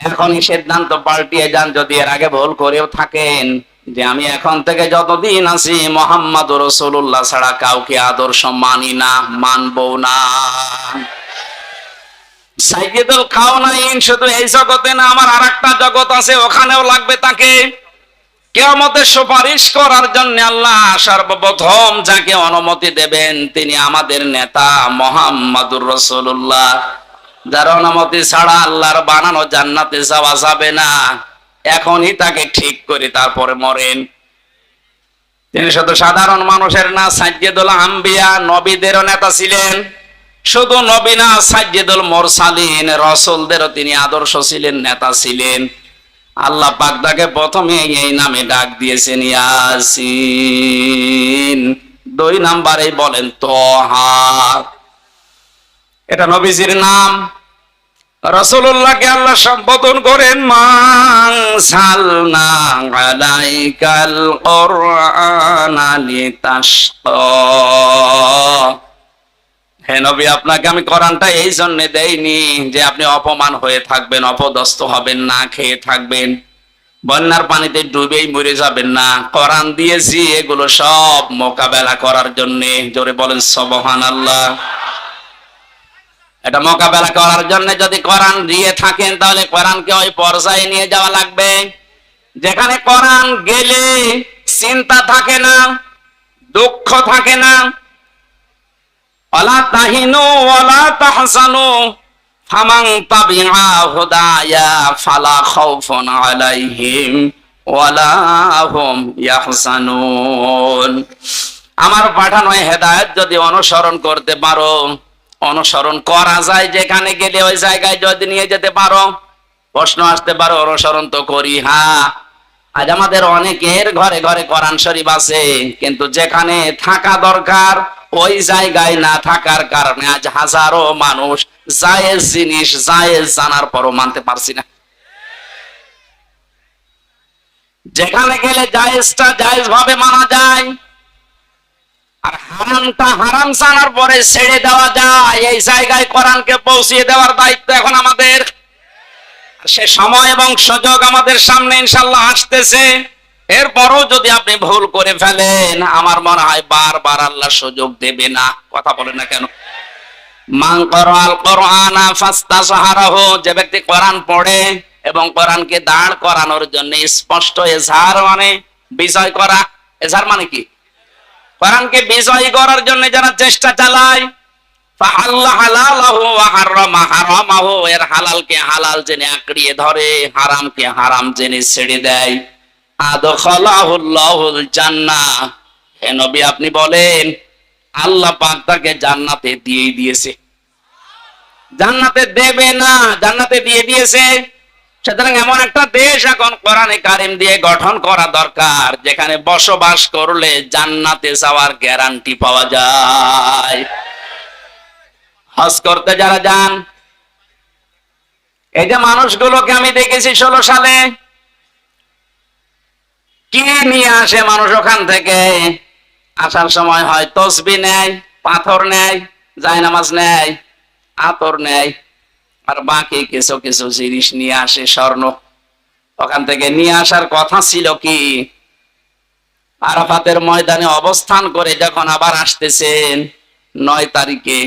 এখনই সিদ্ধান্ত পাল্টিয়ে যান, যদি এর আগে ভুল করেও থাকেন, যে আমি এখন থেকে যতদিন আছি মুহাম্মদুর রাসূলুল্লাহ ছাড়া কাউকে আদর্শ মানি না, মানবো না। সাইয়্যিদুল কাওনাইন শুধু এই জগতে না, আমার আরেকটা জগৎ আছে, ওখানেও লাগবে তাকে। কিয়ামতের সুপারিশ করার জন্য আল্লাহ সর্বপ্রথম যাকে অনুমতি দেবেন তিনি আমাদের নেতা মুহাম্মদুর রাসূলুল্লাহ। যার অনুমতি ছাড়া আল্লাহর বানানো জান্নাতে যাওয়া যাবে না। এখনই তাকে ঠিক করে তারপরে মরেন। তিনি শুধু সাধারণ মানুষের না, সাইয়্যিদুল আম্বিয়া, নবীদেরও নেতা ছিলেন। শুধু নবী না, সাইয়্যিদুল মুরসালিন, রাসূলদেরও তিনি আদর্শ ছিলেন, নেতা ছিলেন। আল্লাহ পাক তাকে প্রথমে এই নামে ডাক দিয়েছেন, ইয়াসিন। 2 নম্বরে বলেন তোহা। এটা নবীজির নাম। রাসূলুল্লাহকে আল্লাহ সম্বোধন করেন মানসালনা আলাইকাল কুরআনা লিতাশকা। হে নবী, আপনাকে আমি কোরআনটা এই জন্য দেইনি যে আপনি অপমান হয়ে থাকবেন, অপদস্থ হবেন, না খেয়ে থাকবেন, বন্যার পানিতে ডুবেই মরে যাবেন না। কোরআন দিয়েছি এগুলো সব মোকাবেলা করার জন্য। জোরে বলেন সুবহানাল্লাহ। এটা মোকাবেলা করার জন্য যদি কোরআন দিয়ে থাকেন, তাহলে কোরআনকে ওই পর্যায়ে নিয়ে যাওয়া লাগবে যেখানে কোরআন গেলে চিন্তা থাকে না, দুঃখ থাকে না। ওয়ালা তাহিনু ওয়ালা তাহজানু ফামান তাবিআ হুদায়া ফালা খাউফুন আলাইহিম ওয়ালা হুম ইয়াহজানুন। আমার পাঠানো হেদায়েত যদি অনুসরণ করতে পারো, অনুসরণ করা যায় যেখানে গেলে, ওই জায়গায় যদি নিয়ে যেতে পারো। প্রশ্ন আসতে পারো, অনুসরণ তো করি। হ্যাঁ, আজ আমাদের অনেকের ঘরে ঘরে কোরআন শরীফ আছে, কিন্তু যেখানে থাকা দরকার ওই জায়গায় না থাকার কারণে আজ হাজারো মানুষ জায়েজ জিনিস জায়েজ জানার পরও মানতে পারছি না। যেখানে গেলে জায়েজটা জায়েজ ভাবে মানা যায়, আর হারামটা হারাম জানার পরে ছেড়ে দেওয়া যায়, এই জায়গায় কোরআনকে পৌঁছিয়ে দেওয়ার দায়িত্ব এখন আমাদের। সে সময় এবং সুযোগ আমাদের সামনে ইনশাআল্লাহ আসতেছে। এরপরও যদি আপনি ভুল করে ফেলেন, আমার মনে হয় বারবার আল্লাহ সুযোগ দেবে না। কথা বলেন না কেন? মান ক্বারাআল কুরআনা ফাস্তাযহারাহু, যে ব্যক্তি কোরআন পড়ে এবং কোরআনকে দাঁড় করানোর জন্য স্পষ্ট ইজহার, মানে বিজয় করা। ইজহার মানে কি? কোরআনকে বিজয়ী করার জন্য যারা চেষ্টা চালায়, ফাহাল্লা হালালাহু ওয়া হারামা হারামাহু, এর হালালকে হালাল জেনে আঁকড়িয়ে ধরে, হারামকে হারাম জেনে ছেড়ে দেয়, আদখালাহুল্লাহুল জান্নাহ। হে নবী, আপনি বলেন আল্লাহ পাক তাকে জান্নাতে দিয়ে দিয়েছে। জান্নাতে দেবে না, জান্নাতে দিয়ে দিয়েছে। সুতরাং এমন একটা দেশ এখন কোরআনে কারিম দিয়ে গঠন করা দরকার, যেখানে বসবাস করলে জান্নাতে যাওয়ার গ্যারান্টি পাওয়া যায়। হজ করতে যারা যান, এই যে মানুষগুলোকে আমি দেখেছি 16 সালে, কি নিয়ে আসে মানুষ ওখান থেকে? আসার সময় হয় তসবিহ নেয়, পাথর নেয়, জায়নামাজ নেয়, আতর নেয়, আর বাকি কিছু কিছু জিনিস নিয়ে আসে, স্বর্ণ। ওখান থেকে নিয়ে আসার কথা ছিল কি, আরাফাতের ময়দানে অবস্থান করে যখন আবার আসতেছেন 9 তারিখে,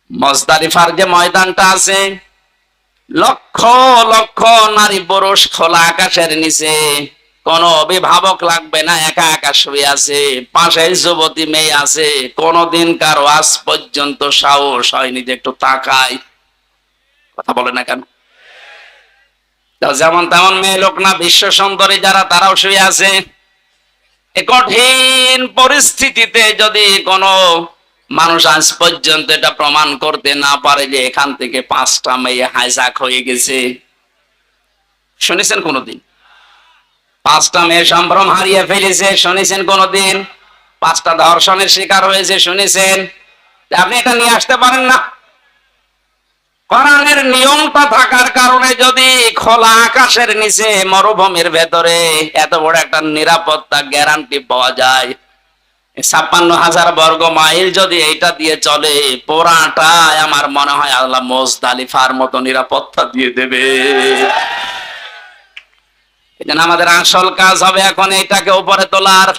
মুজদালিফার যে ময়দানটা আছে, লক্ষ লক্ষ নারী পুরুষ খোলা আকাশের নিচে, কোন অভিভাবক লাগবে না, একা একা শুয়ে আছে, পাশে যুবতী মেয়ে আছে। কোনদিন কারো আজ পর্যন্ত সাহস হয়নি যে একটু তাকায়। কথা বলে না কেন? যেমন তেমন মেয়ে লোক না, বিশ্ব সুন্দরী যারা, তারাও শুয়ে আছে। এই কঠিন পরিস্থিতিতে যদি কোনো মানুষ আজ পর্যন্ত এটা প্রমাণ করতে না পারে যে এখান থেকে 5টা মেয়ে হাইজাক হয়ে গেছে, শুনেছেন কোনদিন? 5টা মেয়ে সম্ভ্রম হারিয়ে ফেলেছে, শুনেছেন কোনদিন? 5টা ধর্ষণের শিকার হয়েছে, শুনেছেন? আপনি এটা নিয়ে আসতে পারেন না। কোরআনের নিয়মটা থাকার কারণে যদি খোলা আকাশের নিচে মরুভূমির ভেতরে এত বড় একটা নিরাপত্তা গ্যারান্টি পাওয়া যায়, 56,000 বর্গ মাইল যদি এইটা দিয়ে চলে, পুরাটাই আমার মনে হয় আল্লাহ মুজদালিফার মতো নিরাপত্তা দিয়ে দেবে। এজন্য আমাদের আসল কাজ হবে এখন এইটাকে উপরে তোলার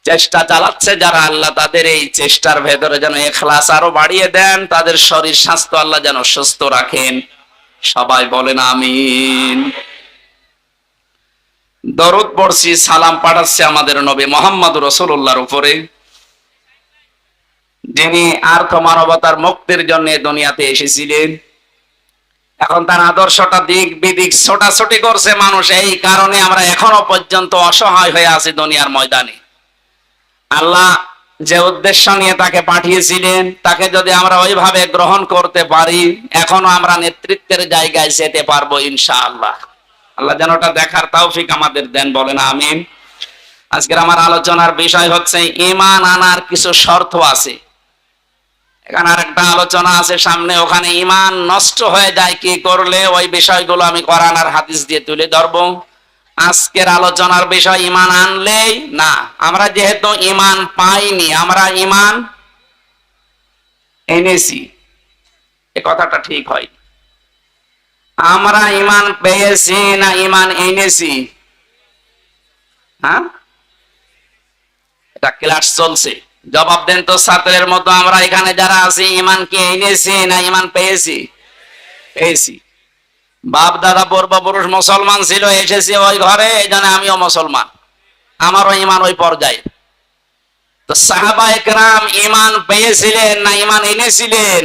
চেষ্টা চালাচ্ছে যারা, আল্লাহ তাদের এই চেষ্টার ভেতরে যেন ইখলাস আরো বাড়িয়ে দেন, তাদের শরীর স্বাস্থ্য আল্লাহ যেন সুস্থ রাখেন। সবাই বলেন আমিন। দরুদ পড়ছি, সালাম পাঠাচ্ছি আমাদের নবী মুহাম্মদ রাসূলুল্লাহর উপরে, যিনি আর্থ মানবতার মুক্তির জন্য দুনিয়াতে এসেছিলেন। এখন তার আদর্শটা দিক বিদিক ছোটাছুটি করছে মানুষ, এই কারণে আমরা এখনো পর্যন্ত অসহায় হয়ে আছি দুনিয়ার ময়দানে। আল্লাহ যে উদ্দেশ্য নিয়ে তাকে পাঠিয়েছিলেন, তাকে যদি আমরা ওইভাবে গ্রহণ করতে পারি, এখনো আমরা নেতৃত্বের জায়গায় যেতে পারবো ইনশাআল্লাহ। আল্লাহ যেন ওটা দেখার তৌফিক আমাদের দেন, বলেন আমিন। আজকের আমার আলোচনার বিষয় হচ্ছে ঈমান আনার কিছু শর্ত আছে। এখানে আরেকটা আলোচনা আছে সামনে, ওখানে ঈমান নষ্ট হয়ে যায় কি করলে, ওই বিষয়গুলো আমি কোরআন আর হাদিস দিয়ে তুলে ধরবো। আজকের আলোচনার বিষয় ঈমান আনলেই না, আমরা যেহেতু ঈমান পাইনি, আমরা ঈমান এনেছি, এই কথাটা ঠিক হয়। আমরা ঈমান পেয়েছি না ঈমান এনেছি? হ্যাঁ, এটা ক্লাস চলছে, জবাব দেন তো ছাত্রের মতো। আমরা এখানে যারা আছি ঈমান কি এনেছি না ঈমান পেয়েছি? পেয়েছি। বাপ দাদা পূর্বপুরুষ মুসলমান ছিল, এসেছি ওই ঘরে, এই জন্য আমিও মুসলমান, আমারও ঈমান ওই পর্যায়ে। তো সাহাবায়ে কেরাম ঈমান পেয়েছিলেন না ঈমান এনেছিলেন?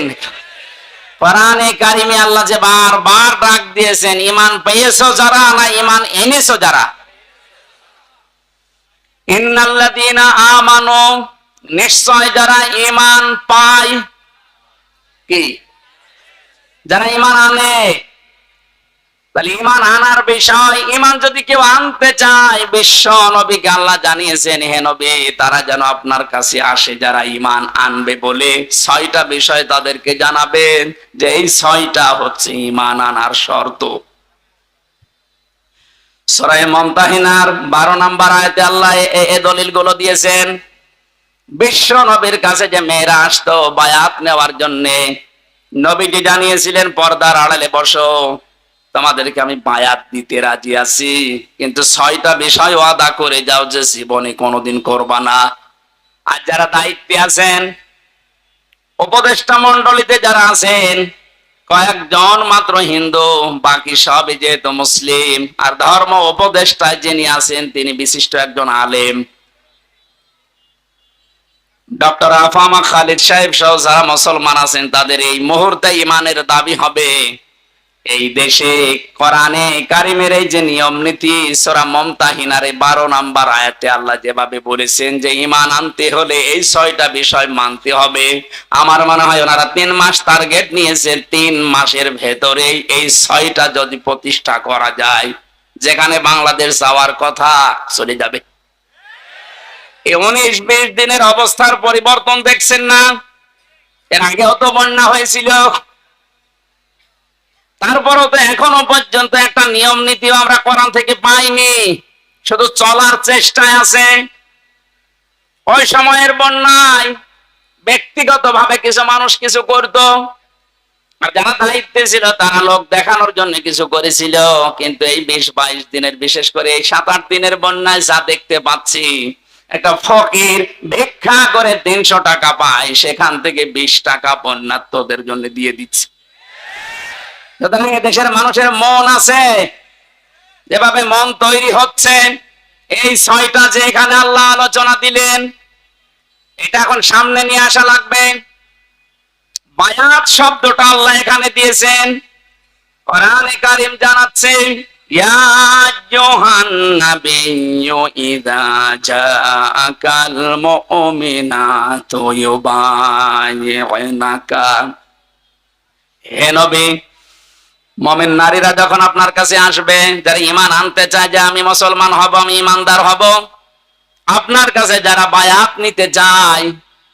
কোরআনে কারিমে আল্লাহ যে বারবার ডাক দিয়েছেন, ঈমান পেয়েছো যারা না ঈমান এনেছো যারা। ইন্নাল্লাযীনা আমানু, নিশ্চয় যারা ঈমান পায়, কি যারা ঈমান আনে। তাহলে ঈমান আনার বিষয়, ঈমান যদি কেউ আনতে চায়, বিশ্ব নবীকে আল্লাহ জানিয়েছেন, হে নবী তারা যেন আপনার কাছে আসে যারা ঈমান আনবে বলে 6টা বিষয় তাদেরকে জানাবেন, যে এই 6টা হচ্ছে ঈমান আনার শর্ত। সূরা মুমতাহিনার 12 নম্বর আয়াতে আল্লাহ এই দলিলগুলো দিয়েছেন। বিশ্ব নবীর কাছে যে মেয়েরা আসতো বায়াত নেওয়ার জন্য, নবীজি জানিয়েছিলেন পর্দার আড়ালে বসো, তোমাদেরকে আমি বায়াত দিতে রাজি আছি, কিন্তু 6টা বিষয় ওয়াদা করে যাও যে জীবনে কোনোদিন করবা না। আর যারা দায়িত্বে আছেন, উপদেষ্টা মণ্ডলীতে যারা আছেন, কয়েকজন মাত্র হিন্দু, বাকি সবই যেহেতু মুসলিম। আর ধর্ম উপদেষ্টায় যিনি আছেন তিনি বিশিষ্ট একজন আলেম, ডক্টর আফামা খালিদ সাহেব সহ যারা মুসলমান আছেন, তাদের এই মুহূর্তে ঈমানের দাবি হবে এই দেশে কোরআনে কারিমের এই যে নিয়ম নীতি, সূরা মুমতাহিনার 12 নম্বর আয়াতে আল্লাহ যেভাবে বলেছেন যে ঈমান আনতে হলে এই 6টা বিষয় মানতে হবে। আমার মনে হয় ওনারা 3 মাস টার্গেট নিয়েছেন, 3 মাসের ভেতরে এই 6টা যদি প্রতিষ্ঠা করা যায়, যেখানে বাংলাদেশ যাওয়ার কথা চলে যাবে। এই 19-20 দিনের অবস্থার পরিবর্তন দেখছেন না? এর আগেও তো বন্যা হয়েছিল, তারপরও তো এখনো পর্যন্ত একটা নিয়ম নীতিও আমরা কোরআন থেকে পাইনি, শুধু চলার চেষ্টায় আছে। ওই সময়ের বন্যায় ব্যক্তিগতভাবে কিছু মানুষ কিছু করত, আর যারা দায়িত্বে ছিল তারা লোক দেখানোর জন্য কিছু করেছিল। কিন্তু এই 20-22 দিনের, বিশেষ করে এই 7-8 দিনের বন্যায় যা দেখতে পাচ্ছি, একটা ফকির ভিক্ষা করে 300 টাকা পায়, সেখান থেকে 20 টাকা বন্যার্তদের জন্য দিয়ে দিচ্ছে। সুতরাং দেশের মানুষের মন আছে, যেভাবে মন তৈরি হচ্ছে, এই 6টা যে এখানে আল্লাহ আলোচনা দিলেন, এটা এখন সামনে নিয়ে আসা লাগবে। বায়াত শব্দটা আল্লাহ এখানে দিয়েছেন, কোরআনে কারীম জানাচ্ছে, ইয়া আইয়ুহান নাবিয়্যু ইযা জাআকাল মুমিনাতু ইউবাইয়ুনাকা, হে নবী মুমিন নারীরা যখন আপনার কাছে আসবে, যারা ঈমান আনতে চায় যে আমি মুসলমান হব, আমি ঈমানদার হব, আপনার কাছে যারা বায়াত নিতে চায়,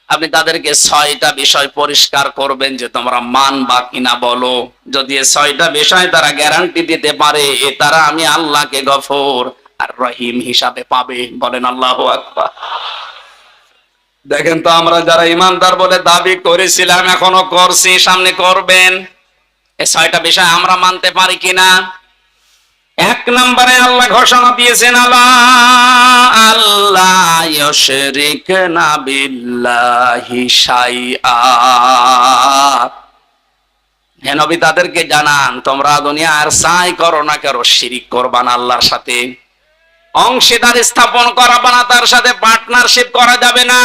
আপনি তাদেরকে 6টা বিষয় পরিষ্কার করবেন যে তোমরা মানবা কিনা বলো। যদি এই 6টা বিষয় তারা গ্যারান্টি দিতে পারে, তারা আমি আল্লাহকে গফুর আর রহিম হিসাবে পাবে। বলেন আল্লাহু আকবার। দেখেন তো, আমরা যারা ইমানদার বলে দাবি করেছিলাম, এখনো করছি, সামনে করবেন, এই 6টা বিষয় আমরা মানতে পারি কিনা? এক নম্বরে আল্লাহ ঘোষণা দিয়েছেন, আল্লাহ আল্লাহ ইউশরিকনা বিল্লাহি শাইআ। হে নবী, তাদেরকে জানান, তোমরা দুনিয়ার সাই করো না কেন, শিরিক করবা না আল্লাহর সাথে, অংশীদার স্থাপন করাবা না, তার সাথে পার্টনারশিপ করা যাবে না।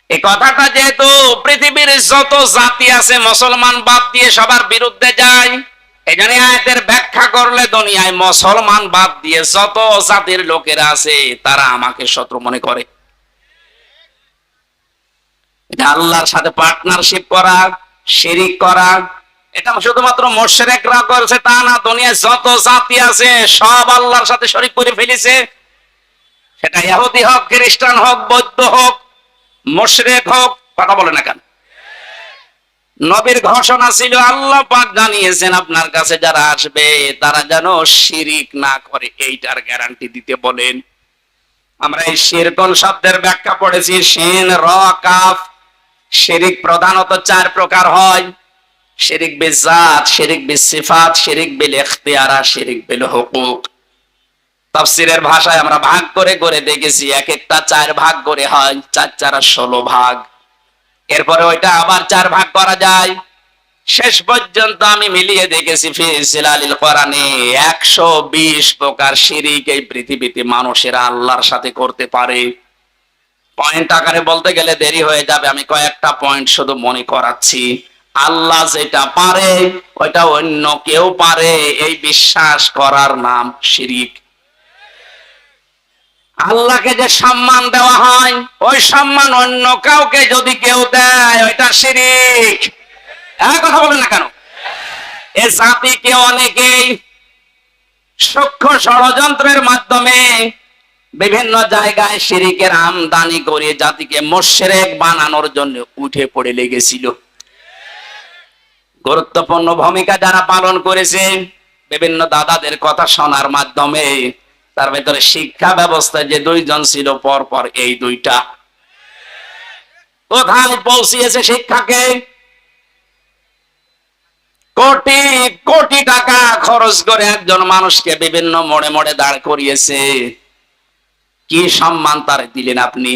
এই কথাটা যেহেতু পৃথিবীর যত জাতি আছে মুসলমান বাদ দিয়ে সবার বিরুদ্ধে যায়, এই জন্য আয়াতের ব্যাখ্যা করলে দুনিয়ায় মুসলমান বাদ দিয়ে যত জাতির লোকেরা আছে তারা আমাকে শত্রু মনে করে। এটা আল্লাহর সাথে পার্টনারশিপ করা, শিরিক করা, এটা শুধুমাত্র মুশরিকরা করেছে তা না, দুনিয়ায় যত জাতি আছে সব আল্লাহর সাথে শরীক করে ফেলেছে। সেটা ইহুদি হোক, খ্রিস্টান হোক, বৌদ্ধ হোক, মুশরিক হোক, কথা বলে না কেন? নবীর ঘোষণা ছিল, আল্লাহ পাক জানিয়েছেন আপনার কাছে যারা আসবে তারা যেন শিরিক না করে, এইটার গ্যারান্টি দিতে বলেন। আমরা এই শিরকুন শব্দের ব্যাখ্যা পড়েছি, শিন র কাফ। শিরিক প্রধানত 4 প্রকার হয়: শিরিক বিজাত, শিরিক বিসিফাত, শিরিক বিল ইখতিয়ারা, শিরিক বিল হুকুক। তাফসীরের ভাষায় আমরা ভাগ করে করে দেখেছি, এক একটা 4 ভাগ করে হয়, 4 4 16 ভাগ। এরপরে ওইটা আবার 4 ভাগ করা যায়। শেষ পর্যন্ত আমি মিলিয়ে দেখেছি ফি জিলালিল কোরআনে 120 প্রকার শিরিক এই পৃথিবীতে মানুষেরা আল্লাহর সাথে করতে পারে। পয়েন্ট আকারে বলতে গেলে দেরি হয়ে যাবে, আমি কয়েকটা পয়েন্ট শুধু মনে করাচ্ছি। আল্লাহ যেটা পারে ওইটা অন্য কেউ পারে, এই বিশ্বাস করার নাম শিরিক। আল্লাহকে যে সম্মান দেওয়া হয়, ওই সম্মান অন্য কাউকে যদি কেউ দেয় ওইটা শিরিক। কথা বলেন না কেন? এ জাতিকে অনেকেই সূক্ষ্ম ষড়যন্ত্রের মাধ্যমে বিভিন্ন জায়গায় শিরিকের আমদানি করে জাতিকে মুশরিক বানানোর জন্য উঠে পড়ে লেগেছিল। গুরুত্বপূর্ণ ভূমিকা যারা পালন করেছে বিভিন্ন দাদাদের কথা শোনার মাধ্যমে, তার ভেতরে শিক্ষা ব্যবস্থায় যে 2 জন ছিল পরপর, এই 2টা কোথায় পৌঁছিয়েছে শিক্ষাকে? কোটি কোটি টাকা খরচ করে একজন মানুষকে বিভিন্ন মোড়ে মোড়ে দাঁড় করিয়েছে। কি সম্মান তার দিলেন আপনি?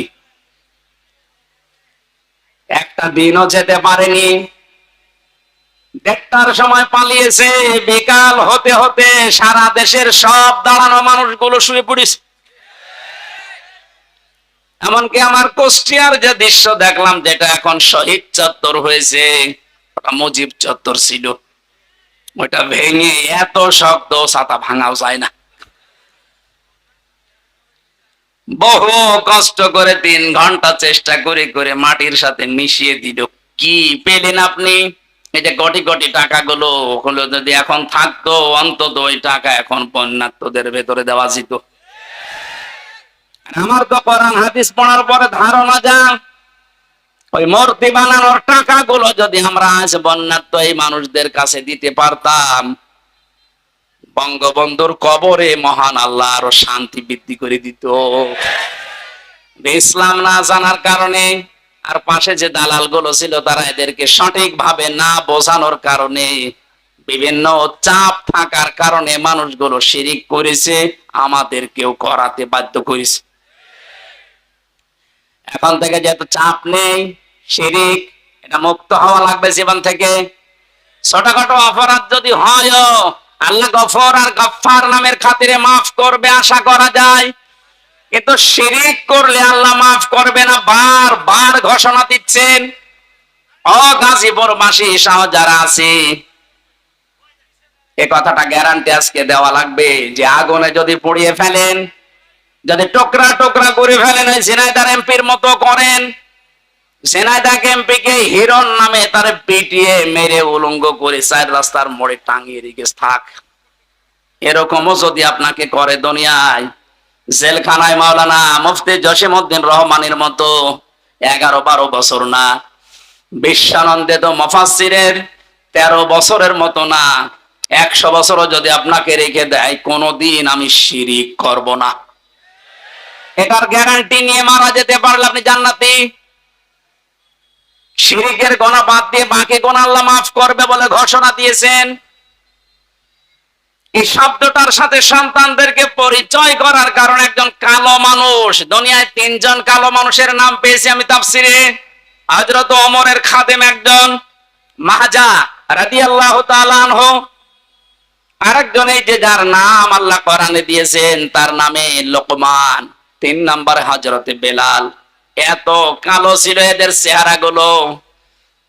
একটা দিনও যেতে পারেনি, 1টার সময় পালিয়েছে, বিকাল হতে হতে সারা দেশের সব দাঁড়ানো মানুষগুলো শুয়ে পড়েছে। এমনকি আমার কুষ্টিয়ার যে দৃশ্য দেখলাম, যেটা এখন শহীদ চত্বর হয়েছে, ওটা মুজিব চত্বর ছিল, ওটা ভেঙে এত শক্ত ছাতা ভাঙাও যায় না। বহু কষ্ট করে 3 ঘন্টা চেষ্টা করে করে মাটির সাথে মিশিয়ে দিল। কি পেলেন আপনি? এই যে কোটি কোটি টাকাগুলো, ওগুলো যদি এখন থাকতো, অন্তত ওই টাকা এখন বন্যার্থদের ভেতরে দেওয়া যেত। আমার তো কোরআন হাদিস পড়ার পরে ধারণা যা, ওই মূর্তি বানানোর টাকাগুলো যদি আমরা আজ বন্যার্থ এই মানুষদের কাছে দিতে পারতাম, বঙ্গবন্ধুর কবরে মহান আল্লাহ আরো শান্তি বৃদ্ধি করে দিত। ইসলাম না জানার কারণে, আর পাশে যে দালাল গুলো ছিল তারা এদেরকে সঠিকভাবে না বোঝানোর কারণে, বিভিন্ন চাপ থাকার কারণে মানুষগুলো শিরিক করেছে, আমাদেরকেও করাতে বাধ্য করেছে। এখন থেকে যেহেতু চাপ নেই, শিরিক এটা মুক্ত হওয়া লাগবে জীবন থেকে। ছোটখাটো অপরাধ যদি হয়, আল্লাহ গফর আর গফফার নামের খাতিরে মাফ করবে আশা করা যায়, কিন্তু শিরিক করলে আল্লাহ মাফ করবে না, বারবার ঘোষণা দিচ্ছেন। গাজীপুরবাসী সহ যারা আছে, এ কথাটা গ্যারান্টি আজকে দেওয়া লাগবে যে আগুনে যদি পুড়িয়ে ফেলেন, যদি টুকরা টুকরা করে ফেলেন, ওই ঝিনাইদহ এমপির মতো করেন, ঝিনাইদহ এমপিকে হিরণ নামে তারে পিটিয়ে মেরে উলঙ্গ করে 4 রাস্তার মোড়ে টাঙিয়ে রেখে থাক, এরকমও যদি আপনাকে করে দুনিয়ায়, জেলখানায় মাওলানা মুফতি জসিমউদ্দিন রহমানের মতো 11-12 বছর না, বিশ্বানন্দিত মুফাসসিরের 13 বছরের মতো না, 100 বছরও যদি আপনাকে রেখে দেয়, কোনোদিন আমি শিরিক করব না। এটার গ্যারান্টি নিয়ে মারা যেতে পারলে আপনি জান্নাতি। শিরকের গোনা বাদ দিয়ে বাকি গোনা আল্লাহ মাফ করবে বলে ঘোষণা দিয়েছেন। এই শব্দটার সাথে সন্তানদেরকে পরিচয় করার কারণে একজন কালো মানুষ, দুনিয়ায় 3 জন কালো মানুষের নাম পেয়েছি আমি তাফসিরে। হযরত ওমরের খাদেম একজন মাহজা রাদিয়াল্লাহু তাআলা আনহু, আরেকজন এই যে যার নাম আল্লাহ কোরআনে দিয়েছেন তার নামে লোকমান, 3 নম্বরে হযরতে বেলাল। এত কালো ছিল এদের চেহারাগুলো,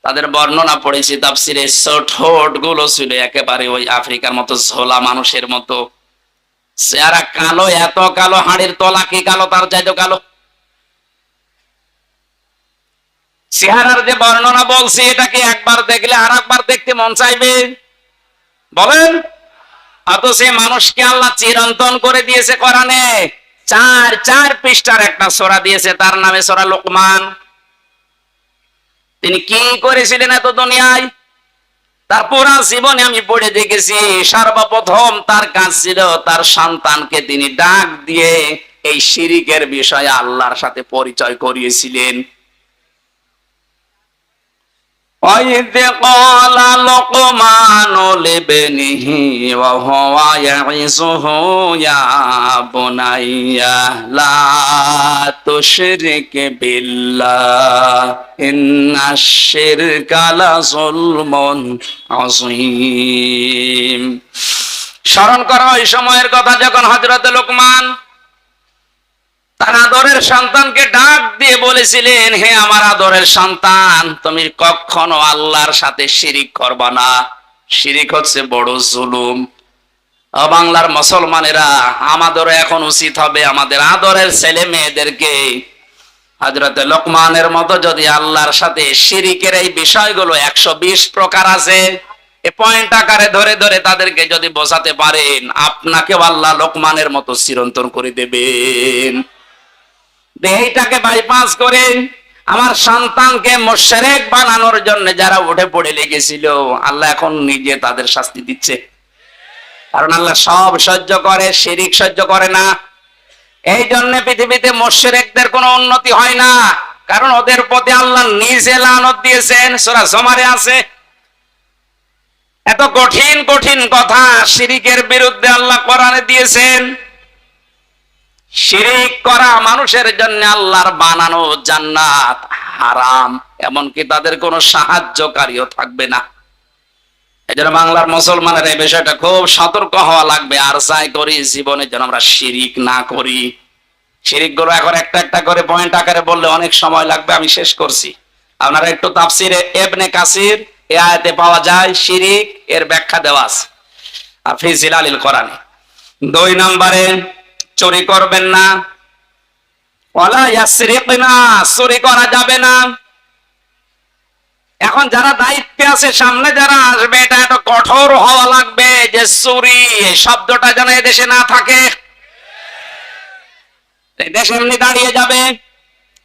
তাদের বর্ণনা পড়েছি তাফসিরে। ঠোঁট গুলো ছিল একেবারে ওই আফ্রিকার মতো ঝোলা মানুষের মতো চেহারা, কালো, এত কালো হাড়ের তলা কি কালো, তার চাইতে কালো চেহারার যে বর্ণনা বলছি, এটা কি একবার দেখলে আর একবার দেখতে মন চাইবে বলেন? অথচ সেই মানুষকে আল্লাহ চিরন্তন করে দিয়েছে কোরআনে, 4 পৃষ্ঠার একটা সূরা দিয়েছে, তার নামে সূরা লোকমান। তিনি কি করেছিলেন এত দুনিয়ায়? তার পুরা জীবনে আমি পড়ে দেখেছি, সর্বপ্রথম তার কাজ ছিল তার সন্তানকে তিনি ডাক দিয়ে এই শিরিকের বিষয়ে আল্লাহর সাথে পরিচয় করিয়েছিলেন। وَإِذْ قَالَ لُقْمَانُ لِابْنِهِ وَهُوَ يَعِظُهُ يَا بُنَيَّ لَا تُشْرِكْ بِاللَّهِ إِنَّ الشِّرْكَ لَظُلْمٌ عَظِيمٌ। স্মরণ করো ওই সময়ের কথা যখন হযরত লোকমান তার আদরের সন্তানকে ডাক দিয়ে বলেছিলেন, হে আমার আদরের সন্তান, তুমি কখনো আল্লাহর সাথে শিরিক করবা না। শিরিক হচ্ছে বড় জুলুম। বাংলার মুসলমানেরা, আমাদেরও এখন উচিত হবে আমাদের আদরের ছেলে মেয়েদেরকে হযরত লোকমানের মতো যদি আল্লাহর সাথে শিরিকের এই বিষয়গুলো 120 প্রকার আছে, এই পয়েন্ট আকারে ধরে ধরে তাদেরকে যদি বোঝাতে পারেন, আপনাকেও আল্লাহ লোকমানের মতো চিরন্তন করে দেবেন। এইটাকে বাইপাস করে আমার সন্তানকে মুশরিক বানানোর জন্য যারা উঠে পড়ে লেগেছিল, আল্লাহ এখন নিজে তাদের শাস্তি দিচ্ছে। কারণ আল্লাহ সব সহ্য করে, শিরিক সহ্য করে না। এই জন্য পৃথিবীতে মুশরিকদের কোনো উন্নতি হয় না, কারণ ওদের প্রতি আল্লাহ নিজে লানত দিয়েছেন। সূরা জুমারে আছে। এত কঠিন কঠিন কথা শিরিকের বিরুদ্ধে আল্লাহ কোরআনে দিয়েছেন। শিরিক করা মানুষের জন্য আল্লাহর বানানো জান্নাত হারাম, এমনকি তাদের কোনো সাহায্যকারীও থাকবে না। এজন্য বাংলার মুসলমানের এই বিষয়টা খুব সতর্ক হওয়া লাগবে। আর চাই করি জীবনে যেন আমরা শিরিক না করি। শিরিক গুলো এখন একটা একটা করে পয়েন্ট আকারে বললে অনেক সময় লাগবে, আমি শেষ করছি। আপনারা একটু তাফসিরে ইবনে কাসির এই আয়াতে পাওয়া যায় শিরিক এর ব্যাখ্যা দেওয়া আছে, আর ফি জিলালিল কোরআনে। 2 নম্বরে চুরি করবেন না, ওয়ালা ইয়াসরিকনা, চুরি করা যাবে না। এখন যারা দায়িত্বে আছে, সামনে যারা আসবে, এটা এত কঠোর হওয়া লাগবে যে চুরি এই শব্দটা যেন এদেশে না থাকে। দেশ এমনি দাঁড়িয়ে যাবে।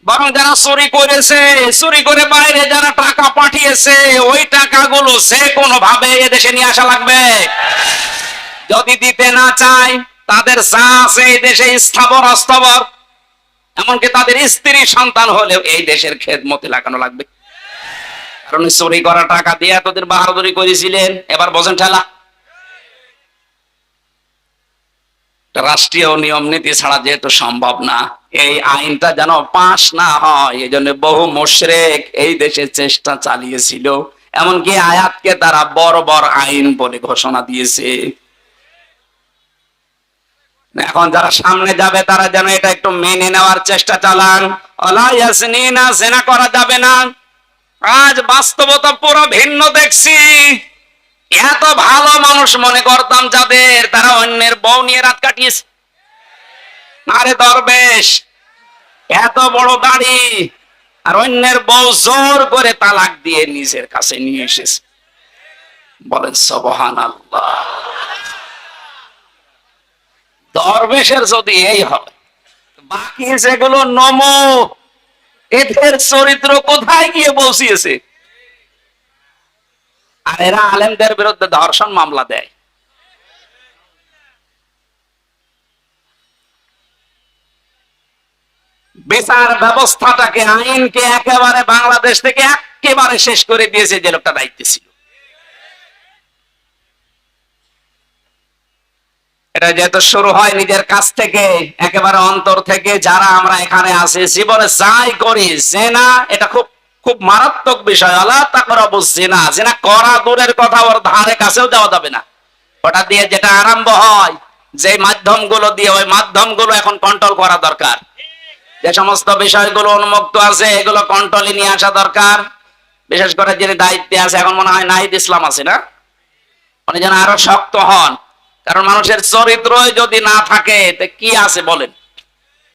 বরং যারা চুরি করেছে, চুরি করে বাইরে যারা টাকা পাঠিয়েছে, ওই টাকাগুলো যে কোনো ভাবে এদেশে নিয়ে আসা লাগবে। যদি দিতে না চায়, তাদের যা আছে এই দেশে স্থাবর অস্থাবর, এমনকি তাদের স্ত্রী সন্তান হলেও এই দেশের খেদমতে লাগানো লাগবে। কারণ চুরি করা টাকা দিয়ে এতদিন বাহাদুরি করেছিলেন, এবার বোঝেন ঠেলা। রাষ্ট্রীয় নিয়ম নীতি ছাড়া যেহেতু সম্ভব না, এই আইনটা যেন পাশ না হয়, এই জন্য বহু মুশরিক এই দেশে চেষ্টা চালিয়েছিল। এমনকি আয়াতকে তারা বর্বর আইন বলে ঘোষণা দিয়েছে। এখন যারা সামনে যাবে তারা যেন এটা একটু মেনে নেওয়ার চেষ্টা চালান। ওয়ালা ইয়াসনিনা, জিনা করা যাবে না। আজ বাস্তবতা পুরো ভিন্ন দেখছি। এত ভালো মানুষ মনে করতাম যাদের, তারা অন্যের বউ নিয়ে রাত কাটিয়েছে। আরে দরবেশ, এত বড় দাড়ি, আর অন্যের বউ জোর করে তালাক দিয়ে নিজের কাছে নিয়ে এসেছে। বলেন সুবহানাল্লাহ। দরবেশের যদি এই হয়, বাকি যেগুলো নমো, এদের চরিত্র কোথায় গিয়ে পৌঁছিয়েছে? আর এরা আলেমদের বিরুদ্ধে ধর্ষণ মামলা দেয়। বিচার ব্যবস্থাটাকে, আইনকে একেবারে বাংলাদেশ থেকে একেবারে শেষ করে দিয়েছে যে লোকটা দায়িত্বে ছিল। এটা যেহেতু শুরু হয় নিজের কাছ থেকে, একেবারে অন্তর থেকে, যারা আমরা এখানে আছি জীবনে যাই করি, জেনা এটা খুব খুব মারাত্মক বিষয়। আল্লাহ তাকরাবু জিনা, জিনা করা দূরের কথা, ওর ধারে কাছেও যাওয়া যাবে না। ওটা দিয়ে যেটা আরম্ভ হয়, যে মাধ্যমগুলো দিয়ে, ওই মাধ্যমগুলো এখন কন্ট্রোল করা দরকার। যে সমস্ত বিষয়গুলো উন্মুক্ত আছে এগুলো কন্ট্রোলে নিয়ে আসা দরকার। বিশেষ করে যিনি দায়িত্বে আছে, এখন মনে হয় নাহিদ ইসলাম আছে না, উনি যেন আরো শক্ত হন। কারণ মানুষের চরিত্রই যদি না থাকে, তো কি আছে বলেন?